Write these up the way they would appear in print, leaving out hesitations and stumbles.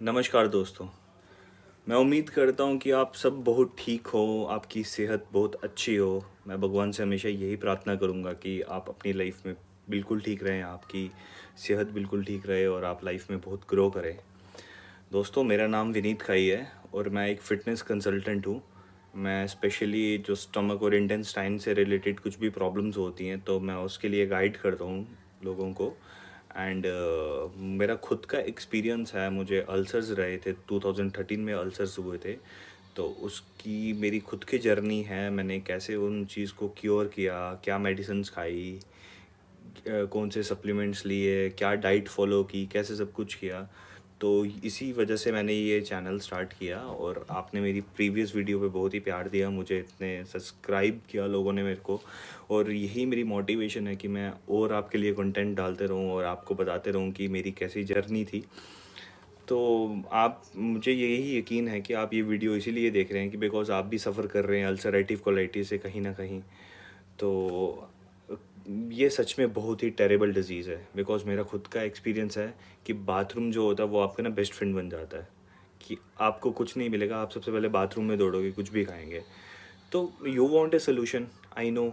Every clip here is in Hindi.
नमस्कार दोस्तों। मैं उम्मीद करता हूँ कि आप सब बहुत ठीक हो, आपकी सेहत बहुत अच्छी हो। मैं भगवान से हमेशा यही प्रार्थना करूँगा कि आप अपनी लाइफ में बिल्कुल ठीक रहें, आपकी सेहत बिल्कुल ठीक रहे और आप लाइफ में बहुत ग्रो करें। दोस्तों, मेरा नाम विनीत खाई है और मैं एक फ़िटनेस कंसल्टेंट हूँ। मैं स्पेशली जो स्टमक और इंटेस्टाइन से रिलेटेड कुछ भी प्रॉब्लम्स होती हैं, तो मैं उसके लिए गाइड करता हूँ लोगों को। एंड मेरा खुद का एक्सपीरियंस है, मुझे अल्सर्स रहे थे, 2013 में अल्सर्स हुए थे। तो उसकी मेरी खुद की जर्नी है, मैंने कैसे उन चीज़ को क्योर किया, क्या मेडिसिन्स खाई, कौन से सप्लीमेंट्स लिए, क्या डाइट फॉलो की, कैसे सब कुछ किया। तो इसी वजह से मैंने ये चैनल स्टार्ट किया और आपने मेरी प्रीवियस वीडियो पे बहुत ही प्यार दिया, मुझे इतने सब्सक्राइब किया लोगों ने मेरे को। और यही मेरी मोटिवेशन है कि मैं और आपके लिए कंटेंट डालते रहूँ और आपको बताते रहूँ कि मेरी कैसी जर्नी थी। तो आप मुझे यही यकीन है कि आप ये वीडियो इसीलिए देख रहे हैं कि बिकॉज़ आप भी सफ़र कर रहे हैं अल्सरेटिव कोलाइटिस से कहीं ना कहीं। तो ये सच में बहुत ही टेरेबल डिज़ीज़ है, बिकॉज़ मेरा खुद का एक्सपीरियंस है कि बाथरूम जो होता है वो आपका ना बेस्ट फ्रेंड बन जाता है। कि आपको कुछ नहीं मिलेगा, आप सबसे पहले बाथरूम में दौड़ोगे, कुछ भी खाएंगे। तो you want a solution, I know,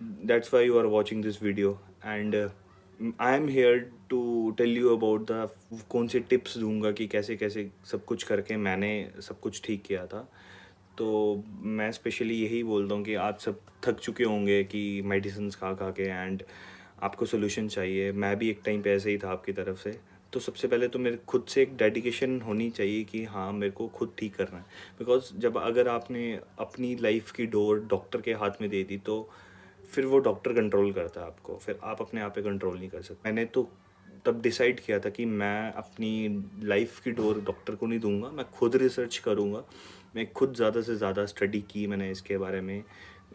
that's why you are watching this video. And I am here to tell you about the कौन से टिप्स दूंगा कि कैसे कैसे सब कुछ करके मैंने सब कुछ ठीक किया था। तो मैं स्पेशली यही बोलता हूँ कि आप सब थक चुके होंगे कि मेडिसिन्स खा खा के, एंड आपको सोल्यूशन चाहिए। मैं भी एक टाइम पे ऐसे ही था आपकी तरफ से। तो सबसे पहले तो मेरे खुद से एक डेडिकेशन होनी चाहिए कि हाँ, मेरे को खुद ठीक करना है। बिकॉज जब अगर आपने अपनी लाइफ की डोर डॉक्टर के हाथ में दे दी, तो फिर वो डॉक्टर कंट्रोल करता है आपको, फिर आप अपने आप पे कंट्रोल नहीं कर सकते। मैंने तो तब डिसाइड किया था कि मैं अपनी लाइफ की डोर डॉक्टर को नहीं दूंगा, मैं खुद रिसर्च करूंगा। मैं खुद ज़्यादा से ज़्यादा स्टडी की मैंने इसके बारे में।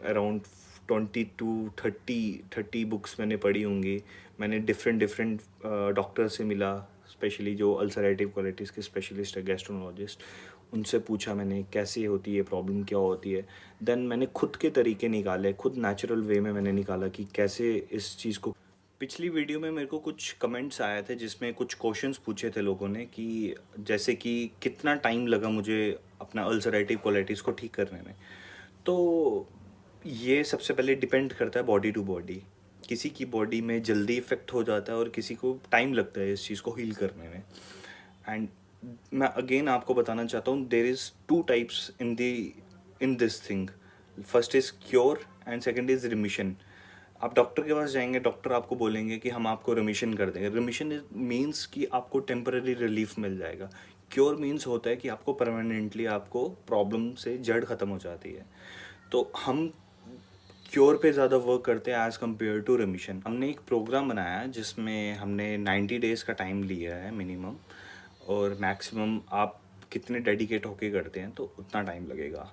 अराउंड 20 to 30 बुक्स मैंने पढ़ी होंगी। मैंने डिफरेंट डिफरेंट डॉक्टर से मिला, स्पेशली जो अल्सरेटिव कोलाइटिस के स्पेशलिस्ट है, गैस्ट्रोनोलॉजिस्ट। उनसे पूछा मैंने कैसे होती है प्रॉब्लम, क्या होती है। देन मैंने खुद के तरीके निकाले, खुद नेचुरल वे में मैंने निकाला कि कैसे इस चीज़ को। पिछली वीडियो में मेरे को कुछ कमेंट्स आए थे जिसमें कुछ क्वेश्चंस पूछे थे लोगों ने, कि जैसे कि कितना टाइम लगा मुझे अपना अल्सरेटिव कोलाइटिस को ठीक करने में। तो ये सबसे पहले डिपेंड करता है बॉडी टू बॉडी। किसी की बॉडी में जल्दी इफ़ेक्ट हो जाता है और किसी को टाइम लगता है इस चीज़ को हील करने में। एंड मैं अगेन आपको बताना चाहता हूँ, there is two types in this thing. First is cure and second is remission. आप डॉक्टर के पास जाएंगे, डॉक्टर आपको बोलेंगे कि हम आपको रिमिशन कर देंगे। रिमिशन मीन्स कि आपको टेम्पररी रिलीफ मिल जाएगा। क्योर मीन्स होता है कि आपको परमानेंटली आपको प्रॉब्लम से जड़ ख़त्म हो जाती है। तो हम क्योर पे ज़्यादा वर्क करते हैं एज़ कम्पेयर टू रिमिशन। हमने एक प्रोग्राम बनाया है जिसमें हमने 90 डेज़ का टाइम लिया है मिनिमम, और मैक्सिमम आप कितने डेडिकेट होके करते हैं तो उतना टाइम लगेगा।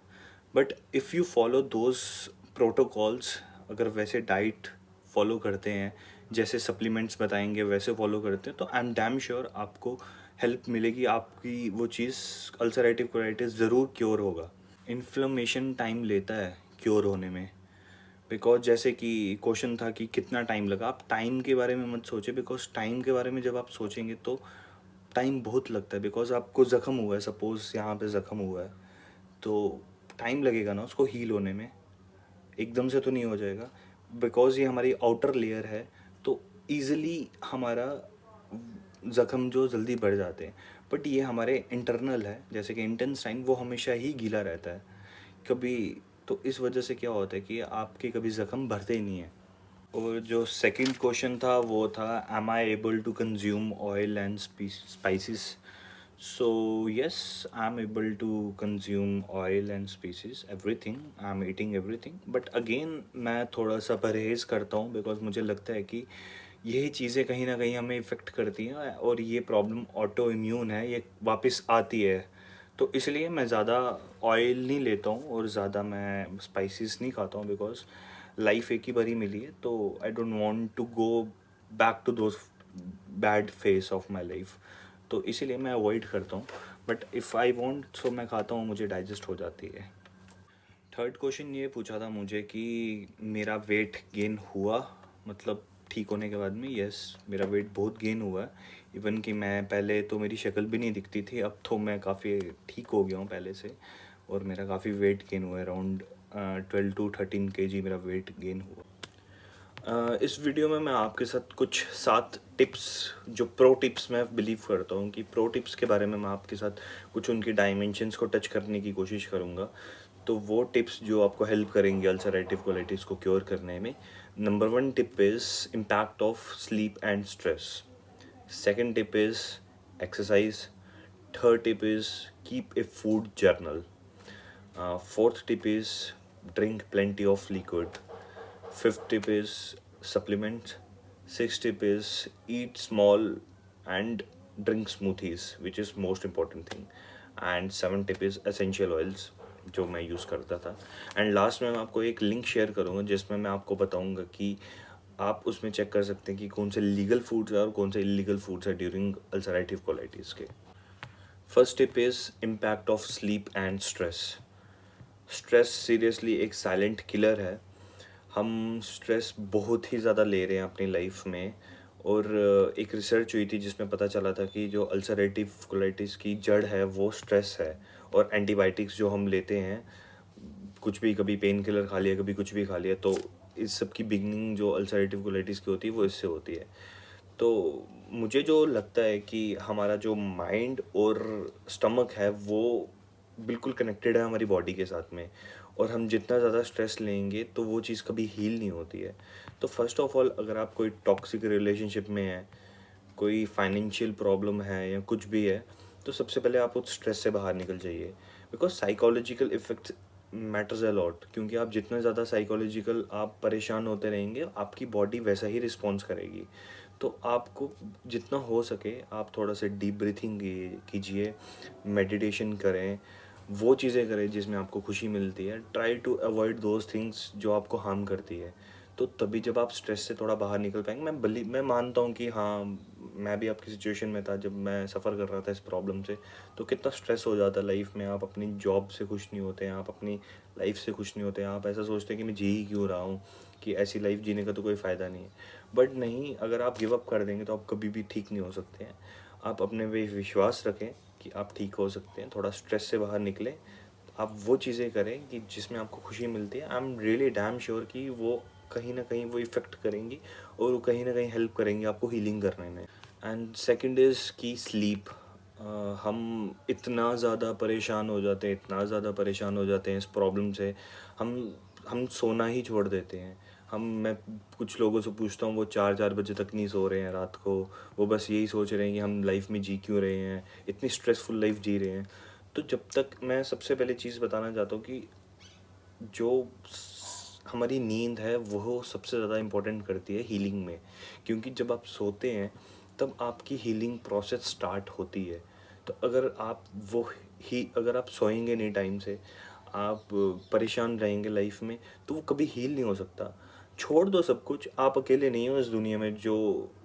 But if you follow those protocols, अगर वैसे डाइट फॉलो करते हैं, जैसे सप्लीमेंट्स बताएंगे वैसे फॉलो करते हैं, तो आई एम डैम श्योर आपको हेल्प मिलेगी। आपकी वो चीज़ अल्सरेटिव कोलाइटिस ज़रूर क्योर होगा। इन्फ्लेमेशन टाइम लेता है क्योर होने में। बिकॉज जैसे कि क्वेश्चन था कि कितना टाइम लगा, आप टाइम के बारे में मत सोचें, बिकॉज टाइम के बारे में जब आप सोचेंगे तो टाइम बहुत लगता है। बिकॉज आपको ज़ख्म हुआ है, सपोज़ यहाँ पे ज़ख्म हुआ है, तो टाइम लगेगा ना उसको हील होने में, एकदम से तो नहीं हो जाएगा। बिकॉज ये हमारी आउटर लेयर है, तो ईज़िली हमारा ज़ख्म जो जल्दी बढ़ जाते हैं। बट ये हमारे इंटरनल है, जैसे कि इंटेस्टाइन, वो हमेशा ही गीला रहता है कभी। तो इस वजह से क्या होता है कि आपके कभी ज़ख्म भरते ही नहीं है। और जो सेकंड क्वेश्चन था वो था, am I able to consume oil and spices. So yes, I am able to consume oil and spices, everything, I am eating everything. But again मैं थोड़ा सा परहेज़ करता हूँ, बिकॉज मुझे लगता है कि यही चीज़ें कहीं ना कहीं हमें इफ़ेक्ट करती हैं और ये प्रॉब्लम ऑटो इम्यून है, ये वापस आती है। तो इसलिए मैं ज़्यादा ऑयल नहीं लेता हूँ और ज़्यादा मैं स्पाइसेस नहीं खाता हूँ, बिकॉज लाइफ एक ही बारी मिली है। तो I don't want to go back to those bad phase of my life. तो इसीलिए मैं अवॉइड करता हूँ। But if I want so मैं खाता हूँ, मुझे डाइजेस्ट हो जाती है। थर्ड क्वेश्चन ये पूछा था मुझे कि मेरा वेट गेन हुआ, मतलब ठीक होने के बाद में। यस, मेरा वेट बहुत गेन हुआ है। इवन कि मैं पहले तो मेरी शक्ल भी नहीं दिखती थी, अब तो मैं काफ़ी ठीक हो गया हूँ पहले से, और मेरा काफ़ी वेट गेन हुआ है, अराउंड 12 to 13 kg मेरा वेट गेन हुआ। इस वीडियो में मैं आपके साथ कुछ 7 टिप्स, जो प्रो टिप्स मैं बिलीव करता हूँ कि प्रो टिप्स के बारे में मैं आपके साथ कुछ उनकी डायमेंशंस को टच करने की कोशिश करूँगा। तो वो टिप्स जो आपको हेल्प करेंगे अल्सरेटिव कोलाइटिस को क्योर करने में। Number 1 tip is impact of sleep and stress. Second tip is exercise. Third tip is keep a food journal. Fourth tip is drink plenty of liquid. Fifth tip is supplements. Sixth tip is eat small and drink smoothies, which is most important thing. And seventh tip is essential oils, जो मैं यूज़ करता था। एंड लास्ट में मैं आपको एक लिंक शेयर करूँगा जिसमें मैं आपको बताऊँगा कि आप उसमें चेक कर सकते हैं कि कौन से लीगल फूड्स है और कौन से इलीगल फूड्स है ड्यूरिंग अल्सरेटिव कोलाइटिस के। First tip is impact of sleep and stress. Stress seriously एक साइलेंट किलर है। हम स्ट्रेस बहुत ही ज़्यादा ले रहे हैं अपनी लाइफ में, और एक रिसर्च हुई थी जिसमें पता चला था कि जो अल्सरेटिव कोलाइटिस की जड़ है वो स्ट्रेस है। और एंटीबायोटिक्स जो हम लेते हैं, कुछ भी, कभी पेन किलर खा लिया, कभी कुछ भी खा लिया, तो इस सब की बिगनिंग जो अल्सरेटिव कोलाइटिस की होती है वो इससे होती है। तो मुझे जो लगता है कि हमारा जो माइंड और स्टमक है वो बिल्कुल कनेक्टेड है हमारी बॉडी के साथ में, और हम जितना ज़्यादा स्ट्रेस लेंगे तो वो चीज़ कभी हील नहीं होती है। तो फर्स्ट ऑफ ऑल, अगर आप कोई टॉक्सिक रिलेशनशिप में है, कोई फाइनेंशियल प्रॉब्लम है या कुछ भी है, तो सबसे पहले आप उस स्ट्रेस से बाहर निकल जाइए। Because psychological effects matters a lot, क्योंकि आप जितना ज़्यादा साइकोलॉजिकल आप परेशान होते रहेंगे, आपकी बॉडी वैसा ही रिस्पॉन्स करेगी। तो आपको जितना हो सके आप थोड़ा सा डीप ब्रीथिंग कीजिए, मेडिटेशन करें, वो चीज़ें करें जिसमें आपको खुशी मिलती है। Try to avoid those things जो आपको हार्म करती है। तो तभी जब आप स्ट्रेस से थोड़ा बाहर निकल पाएंगे। मैं मानता हूँ कि हाँ, मैं भी आपकी सिचुएशन में था जब मैं सफ़र कर रहा था इस प्रॉब्लम से। तो कितना स्ट्रेस हो जाता है लाइफ में, आप अपनी जॉब से खुश नहीं होते हैं, आप अपनी लाइफ से खुश नहीं होते हैं, आप ऐसा सोचते हैं कि मैं जी ही क्यों रहा हूँ, कि ऐसी लाइफ जीने का तो कोई फ़ायदा नहीं है। बट नहीं, अगर आप गिव अप कर देंगे तो आप कभी भी ठीक नहीं हो सकते हैं। आप अपने पे विश्वास रखें कि आप ठीक हो सकते हैं। थोड़ा स्ट्रेस से बाहर निकलें, आप वो चीज़ें करें कि जिसमें आपको खुशी मिलती है। I am really damn sure कि वो कहीं ना कहीं वो इफ़ेक्ट करेंगी और वो कहीं ना कहीं हेल्प करेंगी आपको हीलिंग करने में। एंड सेकंड इज़ की स्लीप। हम इतना ज़्यादा परेशान हो जाते हैं, इतना ज़्यादा परेशान हो जाते हैं इस प्रॉब्लम से, हम सोना ही छोड़ देते हैं। मैं कुछ लोगों से पूछता हूँ, वो 4 बजे तक नहीं सो रहे हैं रात को। वो बस यही सोच रहे हैं कि हम लाइफ में जी क्यों रहे हैं, इतनी स्ट्रेसफुल लाइफ जी रहे हैं। तो जब तक, मैं सबसे पहले चीज़ बताना चाहता हूँ कि जो हमारी नींद है वो सबसे ज़्यादा इम्पोर्टेंट करती है हीलिंग में। क्योंकि जब आप सोते हैं तब आपकी हीलिंग प्रोसेस स्टार्ट होती है। तो अगर आप सोएंगे नहीं टाइम से, आप परेशान रहेंगे लाइफ में, तो वो कभी हील नहीं हो सकता। छोड़ दो सब कुछ, आप अकेले नहीं हो इस दुनिया में जो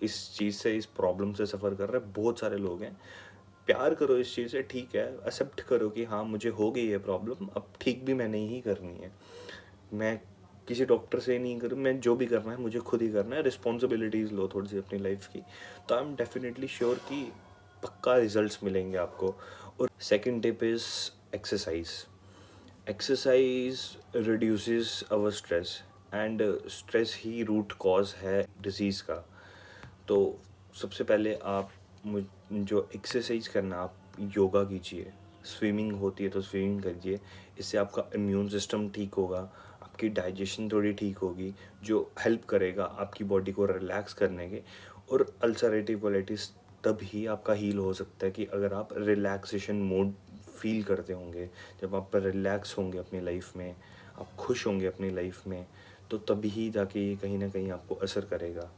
इस चीज़ से, इस प्रॉब्लम से सफ़र कर रहे हैं। बहुत सारे लोग हैं। प्यार करो इस चीज़ से, ठीक है, एक्सेप्ट करो कि हाँ, मुझे हो गई है प्रॉब्लम, अब ठीक भी मैंने ही करनी है। मैं किसी डॉक्टर से नहीं करूँ, मैं जो भी करना है मुझे खुद ही करना है। रिस्पॉन्सिबिलिटीज़ लो थोड़ी सी अपनी लाइफ की, तो आई एम डेफिनेटली श्योर कि पक्का रिजल्ट्स मिलेंगे आपको। और second tip is exercise. Exercise reduces our stress, and stress ही रूट कॉज है डिजीज़ का। तो सबसे पहले आप जो एक्सरसाइज करना, आप योगा कीजिए, स्विमिंग होती है तो स्विमिंग करिए। इससे आपका इम्यून सिस्टम ठीक होगा, आपकी डाइजेशन थोड़ी ठीक होगी, जो हेल्प करेगा आपकी बॉडी को रिलैक्स करने के। और अल्सरेटिव कोलाइटिस तब ही आपका हील हो सकता है कि अगर आप रिलैक्सेशन मोड फील करते होंगे, जब आप रिलैक्स होंगे अपनी लाइफ में, आप खुश होंगे अपनी लाइफ में, तो तभी ही जाके ये कहीं ना कहीं आपको असर करेगा।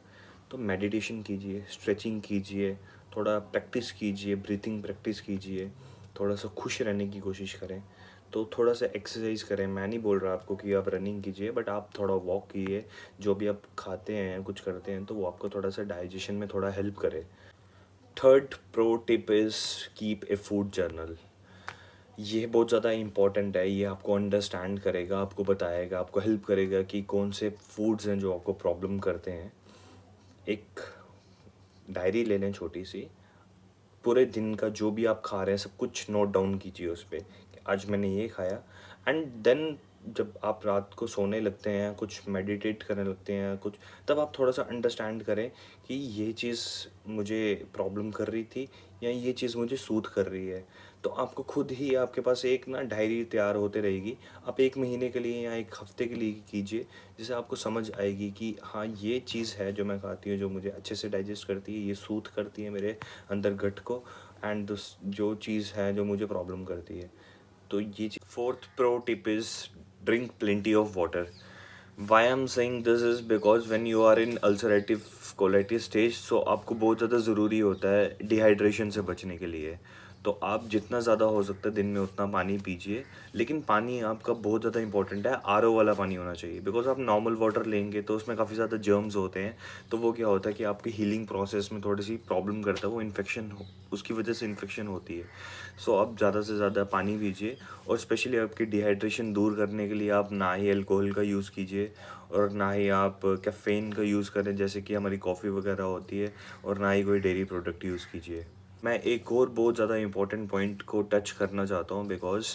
तो मेडिटेशन कीजिए, स्ट्रेचिंग कीजिए, थोड़ा प्रैक्टिस कीजिए, ब्रीथिंग प्रैक्टिस कीजिए, थोड़ा सा खुश रहने की कोशिश करें। तो थोड़ा सा एक्सरसाइज करें। मैं नहीं बोल रहा आपको कि आप रनिंग कीजिए, बट आप थोड़ा वॉक कीजिए। जो भी आप खाते हैं, कुछ करते हैं, तो वो आपको थोड़ा सा डाइजेशन में थोड़ा हेल्प करे। Third pro tip is keep a food journal. ये बहुत ज़्यादा इम्पॉर्टेंट है। ये आपको अंडरस्टैंड करेगा, आपको बताएगा, आपको हेल्प करेगा कि कौन से फूड्स हैं जो आपको प्रॉब्लम करते हैं। एक डायरी ले लें छोटी सी, पूरे दिन का जो भी आप खा रहे हैं सब कुछ नोट डाउन कीजिए उस पे कि आज मैंने ये खाया। एंड देन जब आप रात को सोने लगते हैं, कुछ मेडिटेट करने लगते हैं कुछ, तब आप थोड़ा सा अंडरस्टैंड करें कि ये चीज़ मुझे प्रॉब्लम कर रही थी या ये चीज़ मुझे सूट कर रही है। तो आपको खुद ही आपके पास एक ना डायरी तैयार होते रहेगी। आप 1 महीने के लिए या 1 हफ्ते के लिए कीजिए, जिससे आपको समझ आएगी कि हाँ, ये चीज़ है जो मैं खाती हूँ, जो मुझे अच्छे से डाइजेस्ट करती है, ये सूट करती है मेरे अंदर गट को। एंड जो चीज़ है जो मुझे प्रॉब्लम करती है। तो ये fourth pro tip is drink plenty of water. Why I am saying this is because when you are in ulcerative colitis stage, so आपको बहुत ज़्यादा ज़रूरी होता है डिहाइड्रेशन से बचने के लिए। तो आप जितना ज़्यादा हो सकता है दिन में उतना पानी पीजिए, लेकिन पानी आपका बहुत ज़्यादा इंपॉर्टेंट है, आरओ वाला पानी होना चाहिए। बिकॉज आप नॉर्मल वाटर लेंगे तो उसमें काफ़ी ज़्यादा जर्म्स होते हैं, तो वो क्या होता है कि आपकी हीलिंग प्रोसेस में थोड़ी सी प्रॉब्लम करता है, वो इन्फेक्शन उसकी वजह से इन्फेक्शन होती है। सो आप ज़्यादा से ज़्यादा पानी पीजिए, और स्पेशली आपकी डिहाइड्रेशन दूर करने के लिए आप ना ही अल्कोहल का यूज़ कीजिए और ना ही आप कैफ़ीन का यूज़ करें जैसे कि हमारी कॉफ़ी वगैरह होती है, और ना ही कोई डेयरी प्रोडक्ट यूज़ कीजिए। मैं एक और बहुत ज़्यादा इम्पोर्टेंट पॉइंट को टच करना चाहता हूँ, बिकॉज़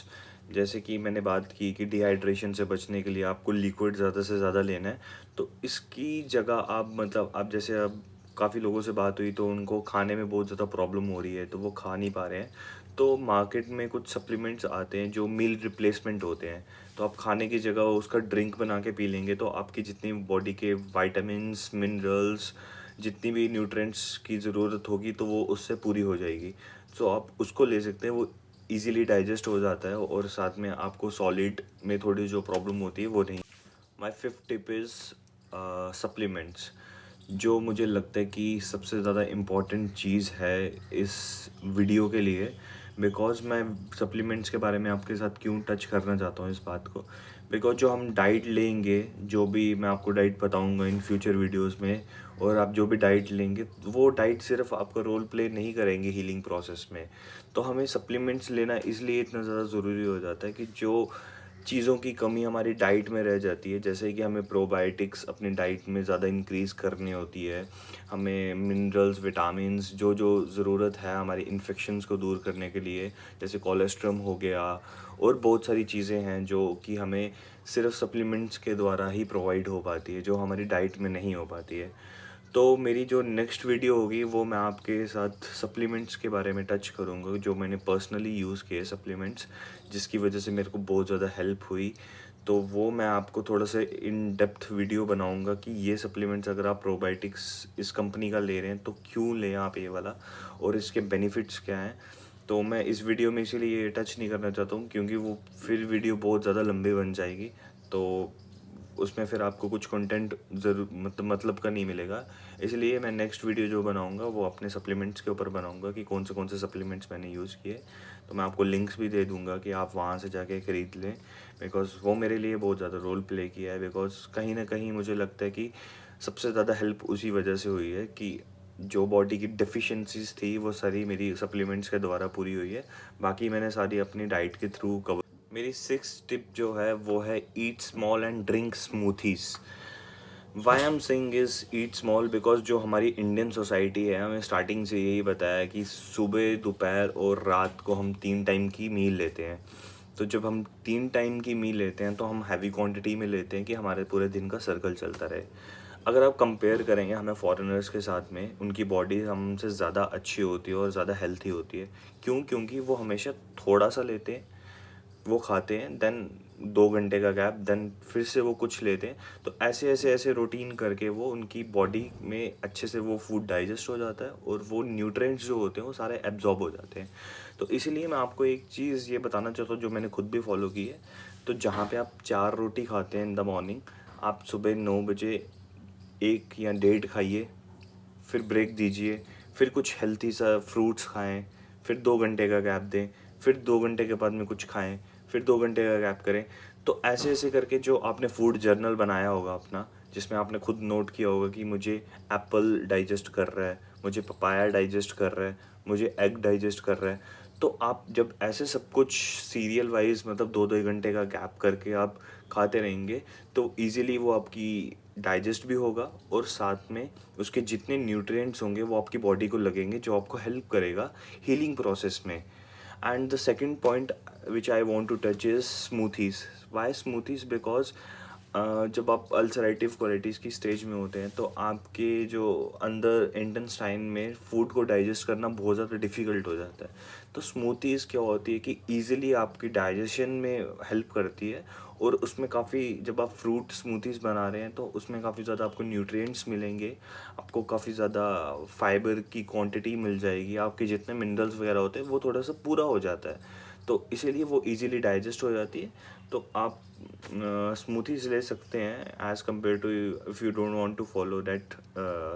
जैसे कि मैंने बात की कि डिहाइड्रेशन से बचने के लिए आपको लिक्विड ज़्यादा से ज़्यादा लेना है। तो इसकी जगह आप मतलब आप जैसे अब काफ़ी लोगों से बात हुई तो उनको खाने में बहुत ज़्यादा प्रॉब्लम हो रही है, तो वो खा नहीं पा रहे हैं। तो मार्केट में कुछ सप्लीमेंट्स आते हैं जो मील रिप्लेसमेंट होते हैं। तो आप खाने की जगह उसका ड्रिंक बना के पी लेंगे तो आपकी जितनी बॉडी के विटामिन्स, मिनरल्स, जितनी भी न्यूट्रिएंट्स की ज़रूरत होगी तो वो उससे पूरी हो जाएगी। सो आप उसको ले सकते हैं, वो ईज़िली डाइजेस्ट हो जाता है और साथ में आपको सॉलिड में थोड़ी जो प्रॉब्लम होती है वो नहीं। My fifth tip is supplements, जो मुझे लगता है कि सबसे ज़्यादा इम्पॉर्टेंट चीज़ है इस वीडियो के लिए। बिकॉज़ मैं सप्लीमेंट्स के बारे में आपके साथ क्यों टच करना चाहता हूँ इस बात को, बिकॉज़ जो हम डाइट लेंगे, जो भी मैं आपको डाइट बताऊँगा इन फ्यूचर वीडियोस में, और आप जो भी डाइट लेंगे वो डाइट सिर्फ आपका रोल प्ले नहीं करेंगे हीलिंग प्रोसेस में। तो हमें सप्लीमेंट्स लेना इसलिए इतना ज़्यादा ज़रूरी हो जाता है कि जो चीज़ों की कमी हमारी डाइट में रह जाती है, जैसे कि हमें प्रोबायोटिक्स अपनी डाइट में ज़्यादा इंक्रीज़ करनी होती है, हमें मिनरल्स, विटामिन्स जो जो ज़रूरत है हमारी इन्फेक्शंस को दूर करने के लिए, जैसे कोलेस्ट्रम हो गया, और बहुत सारी चीज़ें हैं जो कि हमें सिर्फ सप्लीमेंट्स के द्वारा ही प्रोवाइड हो पाती है, जो हमारी डाइट में नहीं हो पाती है। तो मेरी जो नेक्स्ट वीडियो होगी वो मैं आपके साथ सप्लीमेंट्स के बारे में टच करूँगा, जो मैंने पर्सनली यूज़ किए सप्लीमेंट्स, जिसकी वजह से मेरे को बहुत ज़्यादा हेल्प हुई। तो वो मैं आपको थोड़ा सा इन डेप्थ वीडियो बनाऊँगा कि ये सप्लीमेंट्स अगर आप प्रोबायोटिक्स इस कंपनी का ले रहे हैं तो क्यों लें आप ये वाला, और इसके बेनिफिट्स क्या हैं। तो मैं इस वीडियो में इसीलिए ये टच नहीं करना चाहता हूँ क्योंकि वो फिर वीडियो बहुत ज़्यादा लंबी बन जाएगी। तो उसमें फिर आपको कुछ कंटेंट ज़रूर मतलब का नहीं मिलेगा। इसलिए मैं नेक्स्ट वीडियो जो बनाऊंगा वो अपने सप्लीमेंट्स के ऊपर बनाऊंगा कि कौन से सप्लीमेंट्स मैंने यूज़ किए। तो मैं आपको लिंक्स भी दे दूंगा कि आप वहाँ से जाके ख़रीद लें, बिकॉज़ वो मेरे लिए बहुत ज़्यादा रोल प्ले किया है। बिकॉज़ कहीं ना कहीं मुझे लगता है कि सबसे ज़्यादा हेल्प उसी वजह से हुई है कि जो बॉडी की डेफिशिएंसीज थी वो सारी मेरी सप्लीमेंट्स के द्वारा पूरी हुई है। बाकी मैंने सारी अपनी डाइट के थ्रू कवर। मेरी 6th टिप जो है वो है eat small and drink smoothies. Why am saying is eat small because जो हमारी इंडियन सोसाइटी है हमें स्टार्टिंग से यही बताया कि सुबह, दोपहर और रात को हम 3 टाइम की मील लेते हैं। तो जब हम 3 टाइम की मील लेते हैं तो हम हैवी क्वांटिटी में लेते हैं कि हमारे पूरे दिन का सर्कल चलता रहे। अगर आप कंपेयर करेंगे हमें फॉरेनर्स के साथ में, उनकी बॉडी हमसे ज़्यादा अच्छी होती है और ज़्यादा हेल्थी होती है। क्यों? क्योंकि वो हमेशा थोड़ा सा लेते हैं, वो खाते हैं, देन 2 घंटे का गैप, देन फिर से वो कुछ लेते हैं। तो ऐसे रूटीन करके वो उनकी बॉडी में अच्छे से वो फूड डाइजेस्ट हो जाता है और वो न्यूट्रिएंट्स जो होते हैं वो सारे एब्जॉर्ब हो जाते हैं। तो इसीलिए मैं आपको एक चीज़ ये बताना चाहता हूँ जो मैंने खुद भी फॉलो की है। तो जहाँ पे आप 4 रोटी खाते हैं इन द मॉर्निंग, आप सुबह 9 बजे 1 या 1.5 खाइए, फिर ब्रेक दीजिए, फिर कुछ हेल्थी सा फ्रूट्स खाएं, फिर 2 घंटे का गैप दें, फिर 2 घंटे के बाद में कुछ खाएं, फिर 2 घंटे का गैप करें। तो ऐसे ऐसे करके जो आपने फूड जर्नल बनाया होगा अपना, जिसमें आपने खुद नोट किया होगा कि मुझे एप्पल डाइजेस्ट कर रहा है, मुझे पपाया डाइजेस्ट कर रहा है, मुझे एग डाइजेस्ट कर रहा है। तो आप जब ऐसे सब कुछ सीरियल वाइज मतलब 2-2 घंटे का गैप करके आप खाते रहेंगे तो ईज़िली वो आपकी डाइजेस्ट भी होगा और साथ में उसके जितने न्यूट्रिएंट्स होंगे वो आपकी बॉडी को लगेंगे, जो आपको हेल्प करेगा हीलिंग प्रोसेस में। And the second point which I want to touch is smoothies. Why smoothies? Because जब आप अल्सरेटिव कोलाइटिस की स्टेज में होते हैं तो आपके जो अंदर इंटेस्टाइन में फूड को डाइजेस्ट करना बहुत ज़्यादा डिफ़िकल्ट हो जाता है। तो स्मूथीज़ क्या होती है कि ईज़िली आपकी डाइजेशन में हेल्प करती है, और उसमें काफ़ी, जब आप फ्रूट स्मूथीज़ बना रहे हैं तो उसमें काफ़ी ज़्यादा आपको न्यूट्रिएंट्स मिलेंगे, आपको काफ़ी ज़्यादा फाइबर की क्वांटिटी मिल जाएगी, आपके जितने मिनरल्स वगैरह होते हैं वो थोड़ा सा पूरा हो जाता है, तो इसीलिए वो इजीली डाइजेस्ट हो जाती है। तो आप स्मूथीज़ ले सकते हैं as compare to, if you don't want to follow that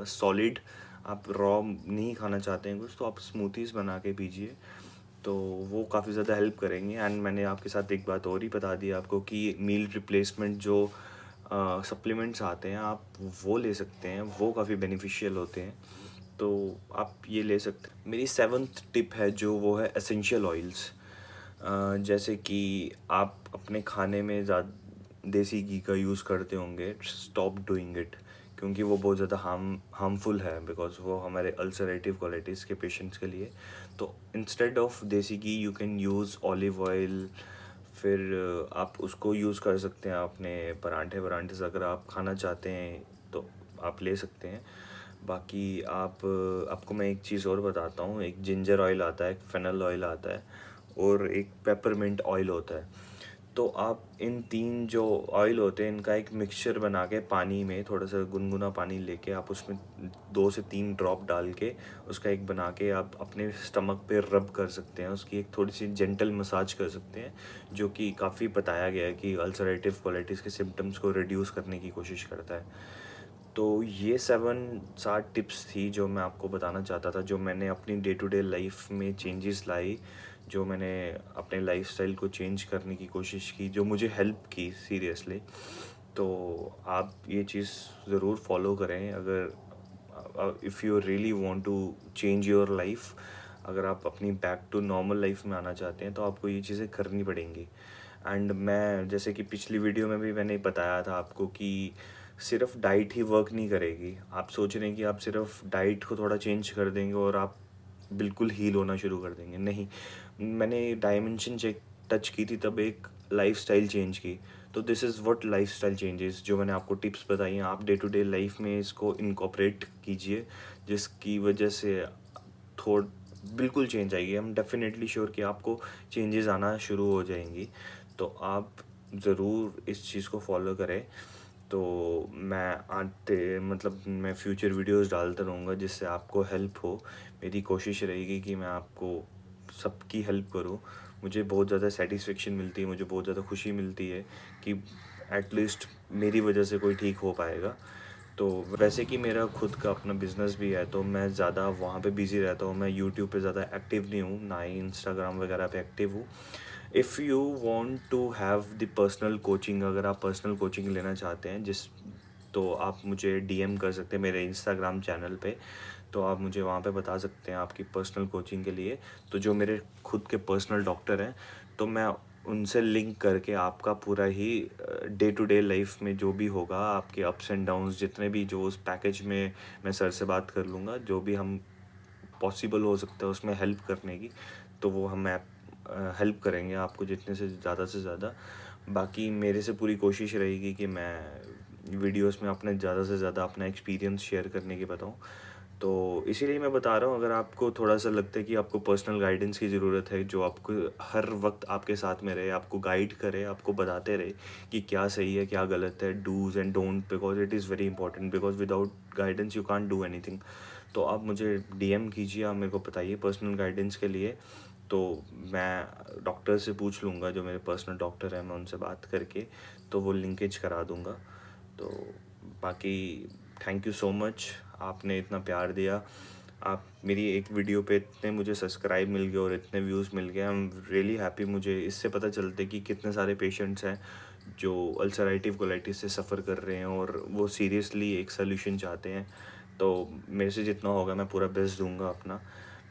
solid, आप रॉ नहीं खाना चाहते हैं कुछ, तो आप स्मूथीज़ बना के पीजिए, तो वो काफ़ी ज़्यादा हेल्प करेंगे। एंड मैंने आपके साथ एक बात और ही बता दी आपको कि मील रिप्लेसमेंट जो सप्लीमेंट्स आते हैं आप वो ले सकते हैं, वो काफ़ी बेनिफिशियल होते हैं, तो आप ये ले सकते हैं। मेरी 7th टिप है जो वो है एसेंशियल ऑयल्स। जैसे कि आप अपने खाने में देसी घी का यूज़ करते होंगे, स्टॉप डूइंग इट, क्योंकि वो बहुत ज़्यादा हार्मफुल है, बिकॉज वो हमारे अल्सरेटिव कोलाइटिस के पेशेंट्स के लिए। तो instead of desi ghee you can use olive oil. फिर आप उसको यूज़ कर सकते हैं अपने परांठे से, अगर आप खाना चाहते हैं तो आप ले सकते हैं। बाकी आपको मैं एक चीज़ और बताता हूँ, एक जिंजर ऑयल आता है, एक फेनल ऑयल आता है, और एक पेपरमिंट ऑयल होता है। तो आप इन 3 जो ऑयल होते हैं इनका एक मिक्सचर बना के पानी में, थोड़ा सा गुनगुना पानी लेके आप उसमें 2 से 3 ड्रॉप डाल के उसका एक बना के आप अपने स्टमक पे रब कर सकते हैं, उसकी एक थोड़ी सी जेंटल मसाज कर सकते हैं, जो कि काफ़ी बताया गया है कि अल्सरेटिव कोलाइटिस के सिम्टम्स को रिड्यूस करने की कोशिश करता है। तो ये 7 टिप्स थी जो मैं आपको बताना चाहता था, जो मैंने अपनी डे टू डे लाइफ में चेंजेस लाई, जो मैंने अपने लाइफस्टाइल को चेंज करने की कोशिश की, जो मुझे हेल्प की सीरियसली। तो आप ये चीज़ ज़रूर फॉलो करें, अगर if you really want to change your life, अगर आप अपनी बैक टू नॉर्मल लाइफ में आना चाहते हैं तो आपको ये चीज़ें करनी पड़ेंगी। एंड मैं, जैसे कि पिछली वीडियो में भी मैंने बताया था आपको कि सिर्फ डाइट ही वर्क नहीं करेगी। आप सोच रहे हैं कि आप सिर्फ डाइट को थोड़ा चेंज कर देंगे और आप बिल्कुल हील होना शुरू कर देंगे, नहीं। मैंने डायमेंशन चेक टच की थी तब एक लाइफस्टाइल चेंज की। तो this is what lifestyle changes, जो मैंने आपको टिप्स बताई हैं, आप डे टू डे लाइफ में इसको इनकॉर्पोरेट कीजिए, जिसकी वजह से थोड़ बिल्कुल चेंज आएगी। हम डेफिनेटली श्योर कि आपको चेंजेस आना शुरू हो जाएंगी। तो आप ज़रूर इस चीज़ को फॉलो करें। तो मैं मैं फ्यूचर वीडियोस डालता रहूँगा जिससे आपको हेल्प हो। मेरी कोशिश रहेगी कि मैं आपको सबकी हेल्प करूँ। मुझे बहुत ज़्यादा सेटिस्फेक्शन मिलती है, मुझे बहुत ज़्यादा खुशी मिलती है कि एटलीस्ट मेरी वजह से कोई ठीक हो पाएगा। तो वैसे कि मेरा खुद का अपना बिज़नेस भी है, तो मैं ज़्यादा वहाँ पे बिज़ी रहता हूँ। मैं यूट्यूब पे ज़्यादा एक्टिव नहीं हूँ, ना ही इंस्टाग्राम वगैरह पे एक्टिव हूँ। If you want to have the personal coaching, अगर आप पर्सनल कोचिंग लेना चाहते हैं तो आप मुझे डीएम कर सकते हैं मेरे इंस्टाग्राम चैनल पे। तो आप मुझे वहाँ पे बता सकते हैं आपकी पर्सनल कोचिंग के लिए। तो जो मेरे खुद के पर्सनल डॉक्टर हैं, तो मैं उनसे लिंक करके आपका पूरा ही डे टू डे लाइफ में जो भी होगा, आपके अप्स एंड डाउन्स जितने भी, जो उस पैकेज में मैं सर से बात कर लूँगा, जो भी हम पॉसिबल हो सकता है उसमें हेल्प करने की, तो वो हम हेल्प करेंगे आपको जितने से ज़्यादा। बाकी मेरे से पूरी कोशिश रहेगी कि मैं वीडियोस में अपने ज़्यादा से ज़्यादा अपना एक्सपीरियंस शेयर करने की बताऊँ। तो इसीलिए मैं बता रहा हूँ, अगर आपको थोड़ा सा लगता है कि आपको पर्सनल गाइडेंस की ज़रूरत है, जो आपको हर वक्त आपके साथ में रहे, आपको गाइड करे, आपको बताते रहे कि क्या सही है क्या गलत है, dos and don't, because it is very important, because without guidance you can't do anything. तो आप मुझे डीएम कीजिए, आप मेरे को बताइए पर्सनल गाइडेंस के लिए। तो मैं डॉक्टर से पूछ लूँगा, जो मेरे पर्सनल डॉक्टर हैं, मैं उनसे बात करके तो वो लिंकेज करा दूँगा। तो बाकी थैंक यू सो मच, आपने इतना प्यार दिया। आप मेरी एक वीडियो पे इतने मुझे सब्सक्राइब मिल गए और इतने व्यूज़ मिल गए, आई एम रियली हैप्पी। मुझे इससे पता चलता है कि कितने सारे पेशेंट्स हैं जो अल्सरेटिव कोलाइटिस से सफ़र कर रहे हैं और वो सीरियसली एक सल्यूशन चाहते हैं। तो मेरे से जितना होगा मैं पूरा बेस्ट दूंगा अपना,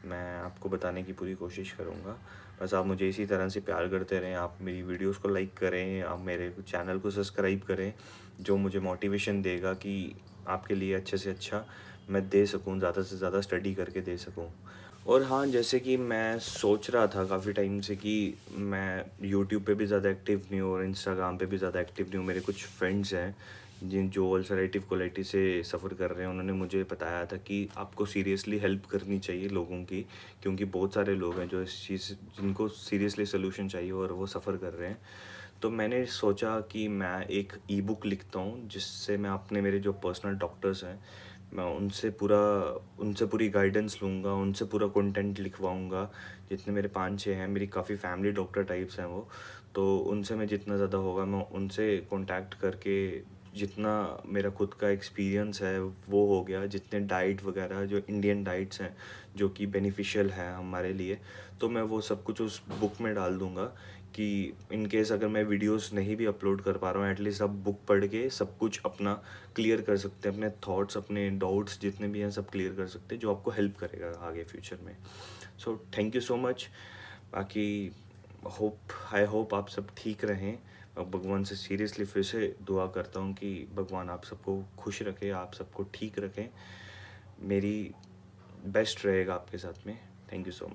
मैं आपको बताने की पूरी कोशिश करूँगा। बस आप मुझे इसी तरह से प्यार करते रहें, आप मेरी वीडियोस को लाइक करें, आप मेरे चैनल को सब्सक्राइब करें, जो मुझे मोटिवेशन देगा कि आपके लिए अच्छे से अच्छा मैं दे सकूं, ज़्यादा से ज़्यादा स्टडी करके दे सकूं। और हाँ, जैसे कि मैं सोच रहा था काफ़ी टाइम से कि मैं यूट्यूब पे भी ज़्यादा एक्टिव नहीं हूँ और इंस्टाग्राम पे भी ज़्यादा एक्टिव नहीं हूँ। मेरे कुछ फ्रेंड्स हैं जो अल्सरेटिव कोलाइटिस से सफ़र कर रहे हैं, उन्होंने मुझे बताया था कि आपको सीरियसली हेल्प करनी चाहिए लोगों की, क्योंकि बहुत सारे लोग हैं जो इस चीज़ जिनको सीरियसली सोल्यूशन चाहिए और वो सफ़र कर रहे हैं। तो मैंने सोचा कि मैं एक ई बुक लिखता हूँ, जिससे मैं अपने मेरे जो पर्सनल डॉक्टर्स हैं, मैं उनसे पूरी गाइडेंस लूँगा, उनसे पूरा कंटेंट लिखवाऊँगा। जितने मेरे 5-6 हैं, मेरी काफ़ी फैमिली डॉक्टर टाइप्स हैं वो, तो उनसे मैं जितना ज़्यादा होगा मैं उनसे कॉन्टैक्ट करके जितना मेरा खुद का एक्सपीरियंस है वो हो गया, जितने डाइट वगैरह जो इंडियन डाइट्स हैं जो कि बेनिफिशियल हैं हमारे लिए, तो मैं वो सब कुछ उस बुक में डाल दूँगा कि इन केस अगर मैं वीडियोस नहीं भी अपलोड कर पा रहा हूँ, एटलीस्ट आप बुक पढ़ के सब कुछ अपना क्लियर कर सकते हैं, अपने थॉट्स, अपने डाउट्स जितने भी हैं सब क्लियर कर सकते हैं, जो आपको हेल्प करेगा आगे फ्यूचर में। So thank you so much. बाकी आई होप आप सब ठीक रहें। भगवान से सीरियसली फिर से दुआ करता हूँ कि भगवान आप सबको खुश रखे, आप सबको ठीक रखें। मेरी बेस्ट रहेगा आपके साथ में। Thank you so much.